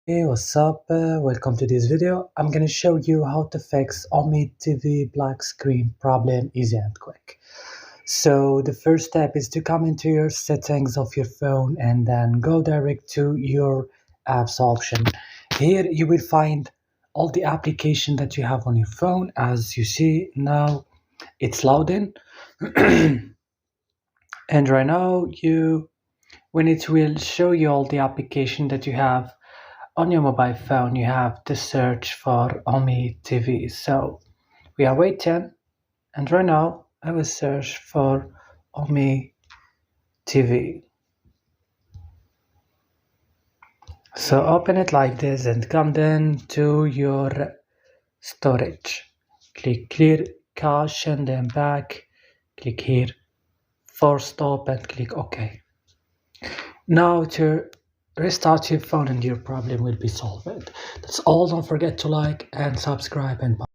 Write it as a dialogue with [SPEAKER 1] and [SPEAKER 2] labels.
[SPEAKER 1] Hey, what's up? Welcome to this video. I'm gonna show you how to fix Omid TV black screen problem easy and quick. So the first step is to come into your settings of your phone and then go direct to your apps option. Here you will find all the application that you have on your phone. As you see now, it's loading. And right now when it will show you all the application that you have on your mobile phone, you have to search for Omi TV. So we are waiting, and right now I will search for Omi TV. So open it like this and come then to your storage. Click clear cache and then back. Click here, force stop and click OK. Now to restart your phone and your problem will be solved. That's all. Don't forget to like and subscribe and bye.